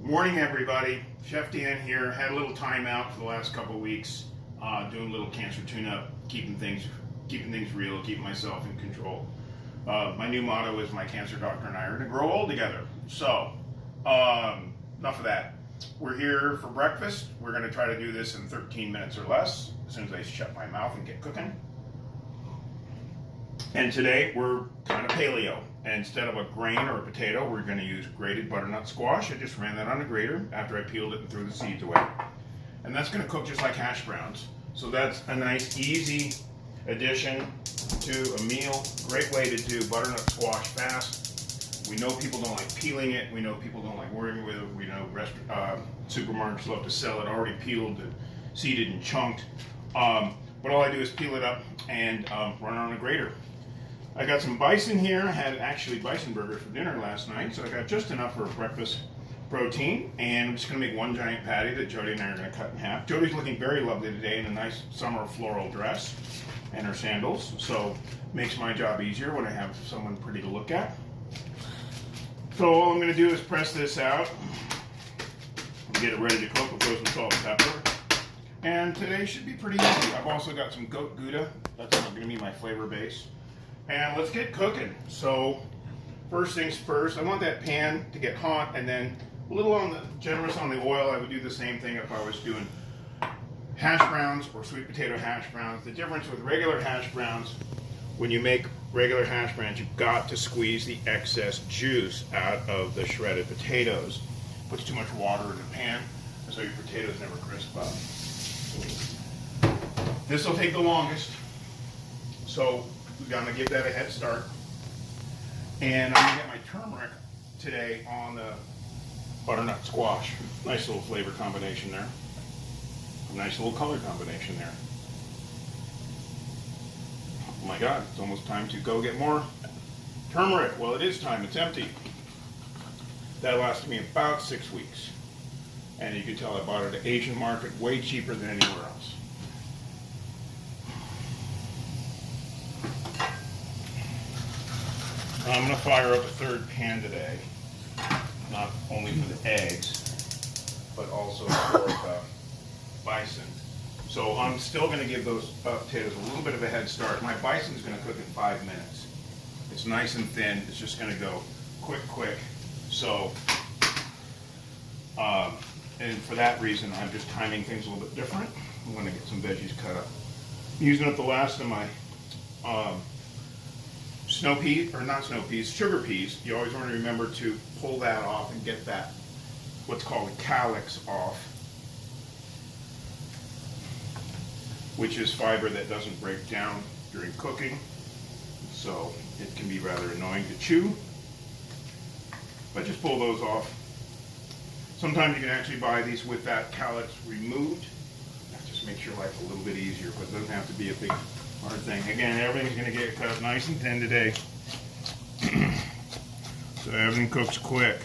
Morning, everybody. Chef Dan here. Had a little time out for the last couple of weeks, doing a little cancer tune-up, keeping things real, keeping myself in control. My new motto is "My cancer doctor and I are going to grow old together." So, enough of that. We're here for breakfast. We're going to try to do this in 13 minutes or less, as soon as I shut my mouth and get cooking. And today we're kind of paleo. Instead of a grain or a potato, we're going to use grated butternut squash. I just ran that on a grater after I peeled it and threw the seeds away. And that's going to cook just like hash browns. So that's a nice, easy addition to a meal. Great way to do butternut squash fast. We know people don't like peeling it. We know people don't like working with it. We know supermarkets love to sell it already peeled and seeded and chunked. But all I do is peel it up and run it on a grater. I got some bison here. I had actually bison burgers for dinner last night, so I got just enough for breakfast protein, and I'm just going to make one giant patty that Jody and I are going to cut in half. Jody's looking very lovely today in a nice summer floral dress and her sandals, so makes my job easier when I have someone pretty to look at. So all I'm going to do is press this out and get it ready to cook. We'll throw some salt and pepper. And today should be pretty easy. I've also got some goat Gouda. That's going to be my flavor base. And let's get cooking. So first things first, I want that pan to get hot, and then a little generous on the oil. I would do the same thing if I was doing hash browns or sweet potato hash browns. The difference with regular hash browns, when you make regular hash browns, you've got to squeeze the excess juice out of the shredded potatoes. Puts too much water in the pan, and so your potatoes never crisp up. This will take the longest, so we're going to give that a head start. And I'm going to get my turmeric today on the butternut squash. Nice little flavor combination there. Nice little color combination there. Oh my God, it's almost time to go get more turmeric. Well, it is time. It's empty. That lasted me about 6 weeks. And you can tell I bought it at the Asian market way cheaper than anywhere else. I'm going to fire up a third pan today, not only for the eggs, but also for the bison. So I'm still going to give those potatoes a little bit of a head start. My bison is going to cook in 5 minutes. It's nice and thin. It's just going to go quick. So, and for that reason, I'm just timing things a little bit different. I'm going to get some veggies cut up. I'm using up the last of my sugar peas. You always want to remember to pull that off and get that, what's called a calyx off, which is fiber that doesn't break down during cooking, so it can be rather annoying to chew, but just pull those off. Sometimes you can actually buy these with that calyx removed. That just makes your life a little bit easier, but it doesn't have to be a big hard thing. Again, everything's going to get cut up nice and thin today, so everything cooks quick.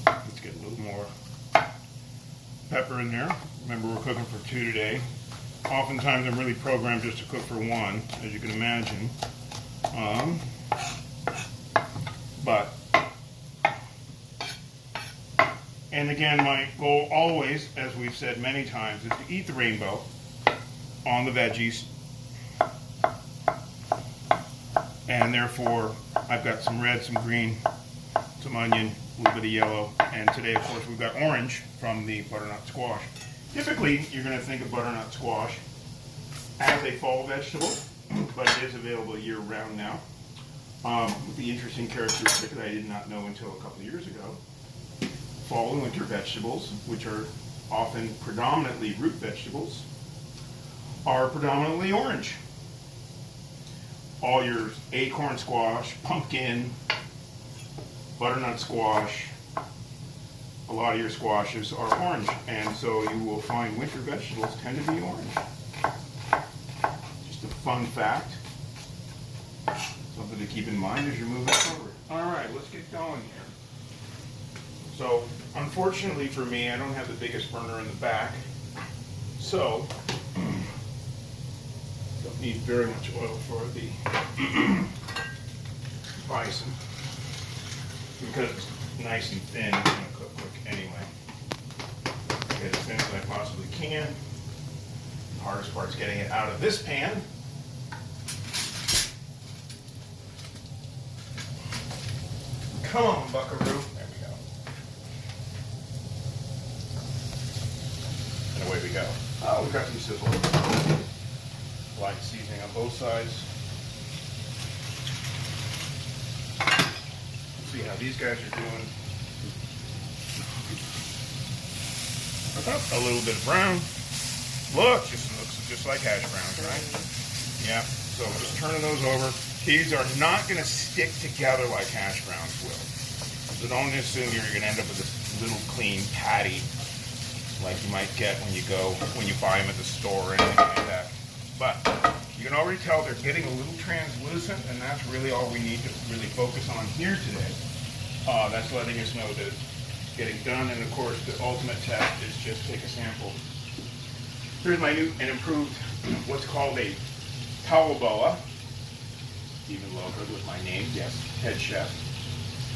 Let's get a little more pepper in there. Remember, we're cooking for 2 today. Oftentimes I'm really programmed just to cook for 1, as you can imagine. And again, my goal always, as we've said many times, is to eat the rainbow on the veggies. And therefore, I've got some red, some green, some onion, a little bit of yellow, and today, of course, we've got orange from the butternut squash. Typically, you're going to think of butternut squash as a fall vegetable, but it is available year-round now. The interesting characteristic that I did not know until a couple of years ago, fall and winter vegetables, which are often predominantly root vegetables, are predominantly orange. All your acorn squash, pumpkin, butternut squash, a lot of your squashes are orange, and so you will find winter vegetables tend to be orange. Just a fun fact, something to keep in mind as you're moving forward. All right, let's get going here. So unfortunately for me, I don't have the biggest burner in the back. So don't need very much oil for the bison because it's nice and thin. It's going to cook quick anyway. Get it as thin as I possibly can. The hardest part is getting it out of this pan. Come on, buckaroo. There we go. And away we go. Oh, we've got some sizzle. Light seasoning on both sides. Let's see how these guys are doing. A little bit of brown. Look, looks just like hash browns, right? Yeah. So just turning those over. These are not going to stick together like hash browns will. So don't assume you're going to end up with this little clean patty like you might get when you buy them at the store or anything like that. But you can already tell they're getting a little translucent, and that's really all we need to really focus on here today. That's letting us know that it's getting done, and of course the ultimate test is just take a sample. Here's my new and improved what's called a towel boa. Even logoed with my name, yes, head chef.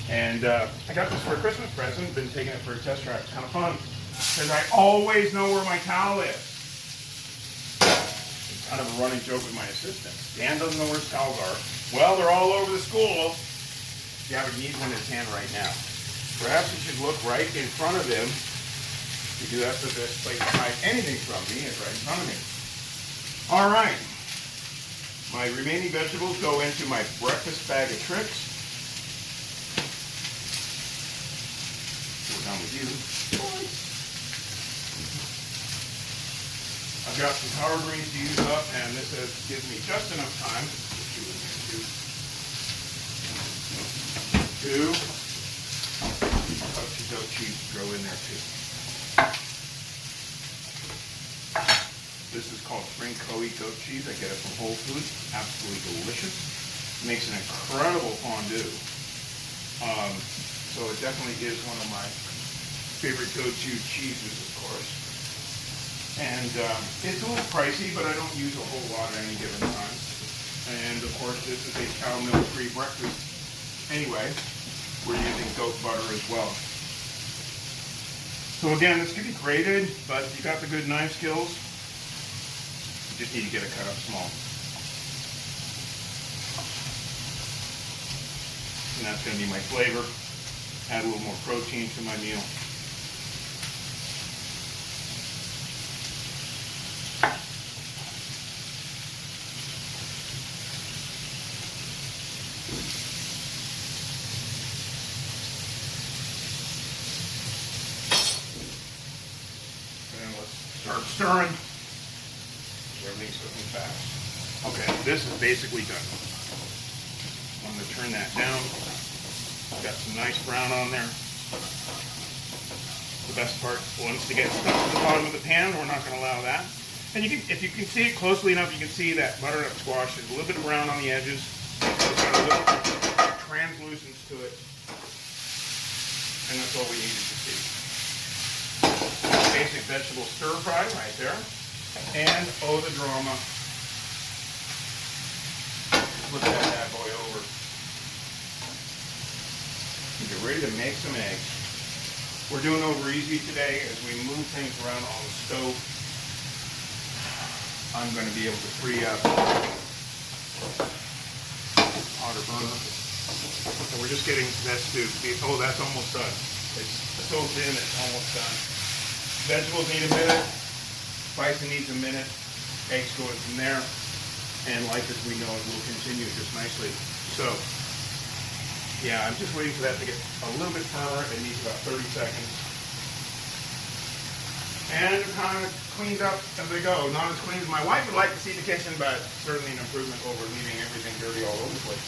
And I got this for a Christmas present, been taking it for a test drive. It's kind of fun, because I always know where my towel is. It's kind of a running joke with my assistant. Dan doesn't know where his towels are. Well, they're all over the school. Yeah, but he needs one in his hand right now. Perhaps he should look right in front of him, because that's the best place to hide anything from me, is right in front of me. All right. My remaining vegetables go into my breakfast bag of tricks. We're done with you. I've got some power greens to use up, and this gives me just enough time. Two cups of goat cheese to throw in there too. This is called spring Koei goat cheese. I get it from Whole Foods. Absolutely delicious. Makes an incredible fondue. So it definitely is one of my favorite go-to cheeses, of course. And it's a little pricey, but I don't use a whole lot at any given time. And of course, this is a cow milk-free breakfast. Anyway, we're using goat butter as well. So again, this can be grated, but if you got the good knife skills, you just need to get it cut up small. And that's going to be my flavor. Add a little more protein to my meal. And let's start stirring. Everything's cooking fast. Okay, this is basically done. I'm going to turn that down. Got some nice brown on there. The best part wants to get stuck to the bottom of the pan. We're not going to allow that. And you can, if you can see it closely enough, you can see that butternut squash is a little bit brown on the edges. It's got a little translucence to it. And that's all we needed to see. Basic vegetable stir fry right there. And oh, the drama. Flip that bad boy over. Get ready to make some eggs. We're doing over easy today as we move things around on the stove. I'm going to be able to free up hotter burner. So we're just getting this to be, oh, that's almost done. It's so thin, it's almost done. Vegetables need a minute. Bison needs a minute. Eggs go in from there. And like as we know, it will continue just nicely. So, yeah, I'm just waiting for that to get a little bit firmer. It needs about 30 seconds. And kind of cleaned up as they go. Not as clean as my wife would like to see the kitchen, but certainly an improvement over leaving everything dirty all over the place.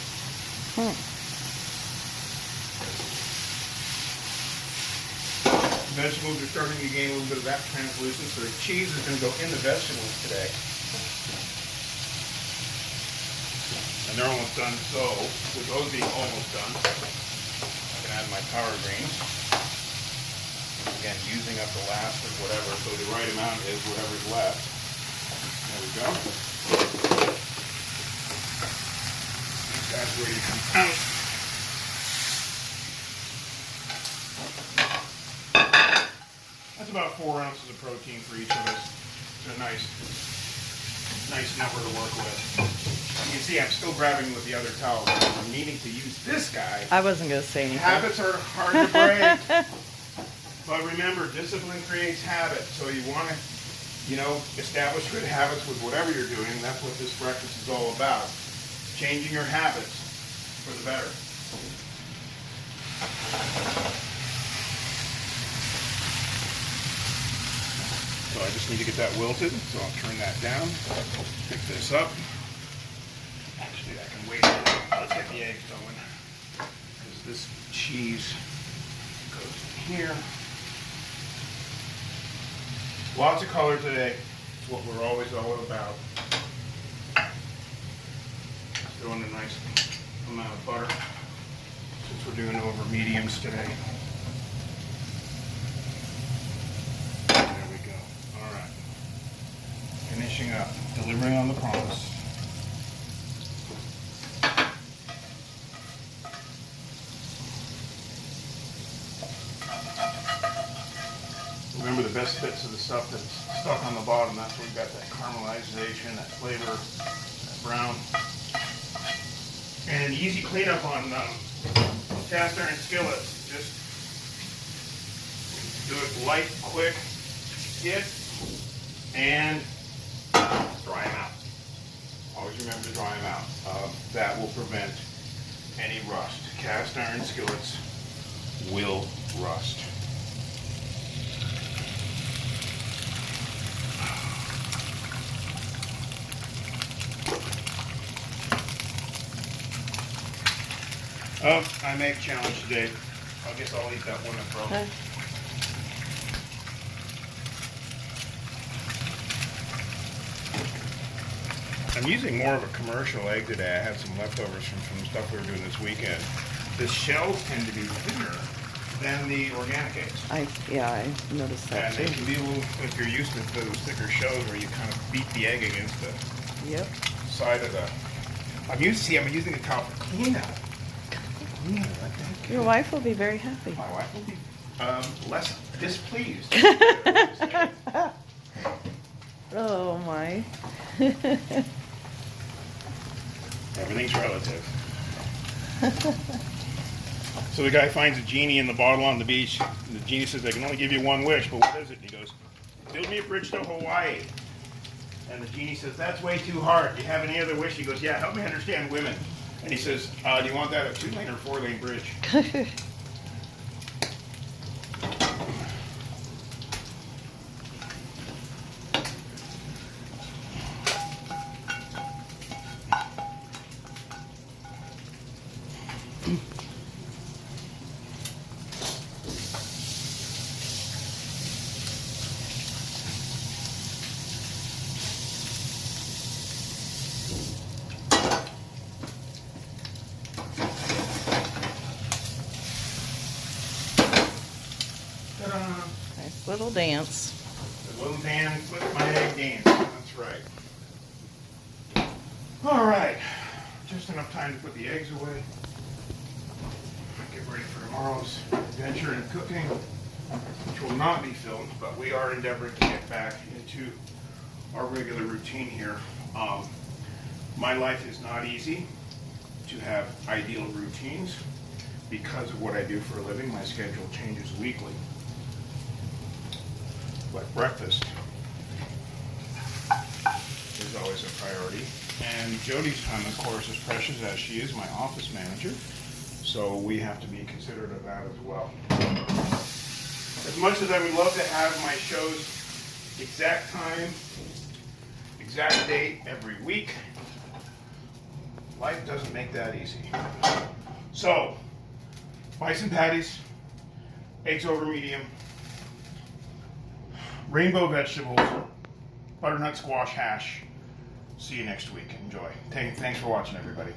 Vegetables are starting to gain a little bit of that translucence, so the cheese is going to go in the vegetables today. And they're almost done, so with those being almost done, I can add my power greens. Again, using up the last of whatever, so the right amount is whatever's left. There we go. These guys are ready to come out. That's about 4 ounces of protein for each of us. It's a nice number to work with. You can see I'm still grabbing with the other towel because I'm needing to use this guy. I wasn't going to say anything. Habits are hard to break. But remember, discipline creates habits. So you want to, establish good habits with whatever you're doing. That's what this breakfast is all about. Changing your habits for the better. So I just need to get that wilted, so I'll turn that down, pick this up. Actually, I can wait a minute. Let's get the eggs going. Because this cheese goes in here. Lots of color today. It's what we're always all about. Throw in a nice amount of butter, since we're doing over mediums today. Finishing up, delivering on the promise. Remember the best bits of the stuff that's stuck on the bottom, that's where we've got that caramelization, that flavor, that brown. And easy cleanup on cast iron skillets. Just do it light, quick, hit, and dry them out. Always remember to dry them out. That will prevent any rust. Cast iron skillets will rust. I make challenge today. I guess I'll eat that one and throw. Okay. I'm using more of a commercial egg today. I had some leftovers from stuff we were doing this weekend. The shells tend to be thinner than the organic eggs. I noticed that and too. they can be a little, if you're used to those thicker shells where you kind of beat the egg against the side of the... I'm using a towel for cleanup. Your wife will be very happy. My wife will be less displeased. Oh my. Everything's relative. So the guy finds a genie in the bottle on the beach. And the genie says, I can only give you one wish, but what is it? And he goes, build me a bridge to Hawaii. And the genie says, that's way too hard. Do you have any other wish? He goes, yeah, help me understand women. And he says, do you want that a 2-lane or 4-lane bridge? Nice little dance. A little dance, with my egg dance. That's right. All right. Just enough time to put the eggs away. Get ready for tomorrow's adventure in cooking, which will not be filmed, but we are endeavoring to get back into our regular routine here. My life is not easy to have ideal routines because of what I do for a living. My schedule changes weekly. But breakfast is always a priority. And Jody's time, of course, is precious as she is my office manager. So we have to be considerate of that as well. As much as I would love to have my shows exact time, exact date every week, life doesn't make that easy. So, bison patties, eggs over medium, rainbow vegetables, butternut squash hash. See you next week. Enjoy. Thanks for watching, everybody.